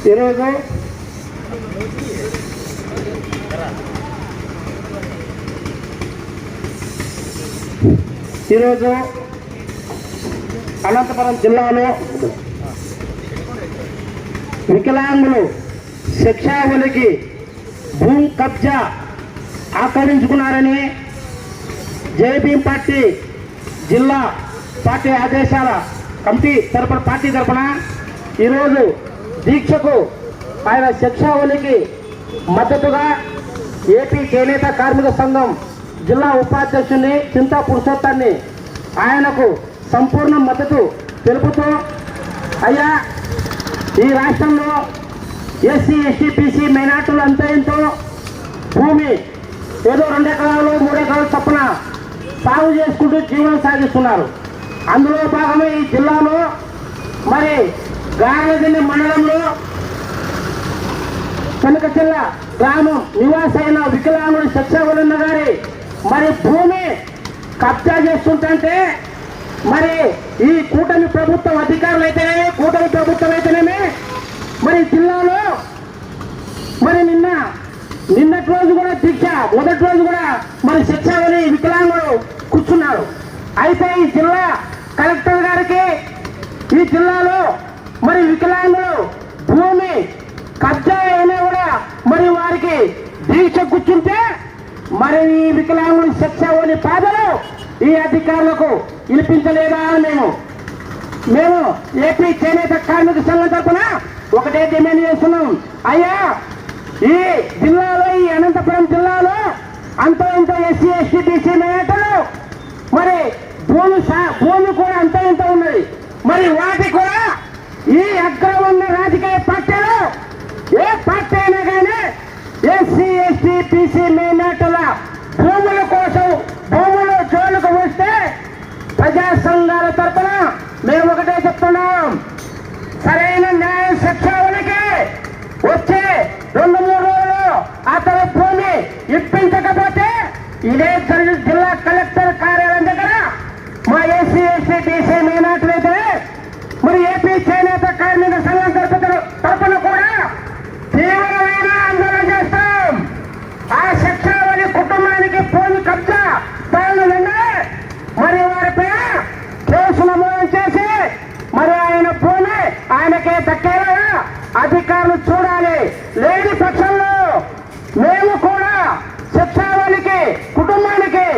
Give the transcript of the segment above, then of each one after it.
ఈరోజు అనంతపురం జిల్లాలో వికలాంగులు శిక్షావళికి భూమి కబ్జా ఆక్రమించుకున్నారని జేబీఎం పార్టీ జిల్లా పార్టీ ఆదేశాల కమిటీ తరపున పార్టీ తరపున ఈరోజు దీక్షకు ఆయన శిక్షావళికి మద్దతుగా ఏపీ చేనేత కార్మిక సంఘం జిల్లా ఉపాధ్యక్షుని చింతా పురుషోత్తాన్ని ఆయనకు సంపూర్ణ మద్దతు తెలుపుతూ అయ్యా ఈ రాష్ట్రంలో ఎస్సీ ఎస్టీ బీసీ మైనార్టీలు అంతా ఎంతో భూమి ఏదో 2 ఎకరాలు 3 ఎకరాలు చొప్పున సాగు చేసుకుంటూ జీవనం సాగిస్తున్నారు. అందులో భాగమే ఈ జిల్లాలో మరి గారదిని మండలంలో కనకచెల్ల గ్రామం నివాసైన వికలాంగుడు శిక్షావళన్న గారి మరి భూమి కబ్జా చేస్తుంటే మరి ఈ కూటమి ప్రభుత్వం అధికారులు అయితేనే కూటమి ప్రభుత్వం అయితేనేమి మరి జిల్లాలో మరి నిన్నటి రోజు కూడా దీక్ష మొదటి రోజు కూడా మరి శిక్షావళి వికలాంగుడు కూర్చున్నారు. అయితే ఈ జిల్లా కలెక్టర్ గారికి ఈ జిల్లాలో మరి వికలాంగులు భూమి కబ్జా అయినా కూడా మరి వారికి దీక్ష కూర్చుంటే మరి ఈ వికలాంగుల శిక్షావళి బాధలు ఈ అధికారులకు వినిపించలేదా అని మేము ఏపీ చేనేత కార్మిక సంఘం తరఫున ఒకటే డిమాండ్ చేస్తున్నాం. అయ్యా ఈ జిల్లాలో ఈ అనంతపురం జిల్లాలో అంతో ఇంత ఎస్సీ ఎస్టీ బీసీ మైనార్టీలు మరి భూమి కూడా అంతో ఇంత ఉన్నది. మరి వాటి కూడా ఈ అగ్రం ఉన్న రాజకీయ పార్టీలు ఏ పార్టీ అయినా కానీ ఎస్సీ ఎస్టీ బీసీ మైనార్టీల భూముల కోసం భూముల జోలుకు వస్తే ప్రజా సంఘాల తరఫున మేము ఒకటే చెప్తున్నాం, సరైన న్యాయ శిక్షావళికి వచ్చే 2-3 రోజులు అతని భూమి ఇప్పించకపోతే ఇదే జిల్లా కలెక్టర్ కార్యాలయం దగ్గర మా ఎస్సీ ఎస్టీ బీసీ మైనార్టీలు అయితే మరి ఏపీ చేనేత కార్మిక సంఘం తరఫున కూడా తీవ్రమైన ఆందోళన చేస్తాం. ఆ శిక్షావళి కుటుంబానికి భూమి కబ్జా పాలన మరి వారిపై కేసు నమోదు చేసి మరి ఆయన భూమి ఆయనకే దక్కేలా అధికారులు చూడాలి. లేని పక్షంలో మేము కూడా శిక్షావళికి కుటుంబానికి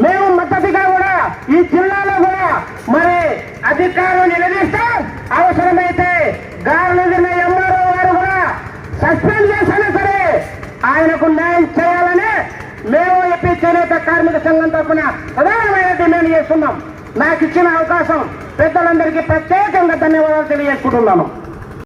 మేము మద్దతుగా కూడా ఈ జిల్లాలో కూడా మరి అధికారులు నిలదీస్తాం. అవసరమైతే గారులు ఎంఆర్ఓ వారు కూడా సస్పెండ్ చేసినా సరే ఆయనకు న్యాయం చేయాలని మేము ఏపీ చేనేత కార్మిక సంఘం తరఫున ప్రధానమైన డిమాండ్ చేస్తున్నాం. నాకు ఇచ్చిన అవకాశం పెద్దలందరికీ ప్రత్యేకంగా ధన్యవాదాలు తెలియజేసుకుంటున్నాను.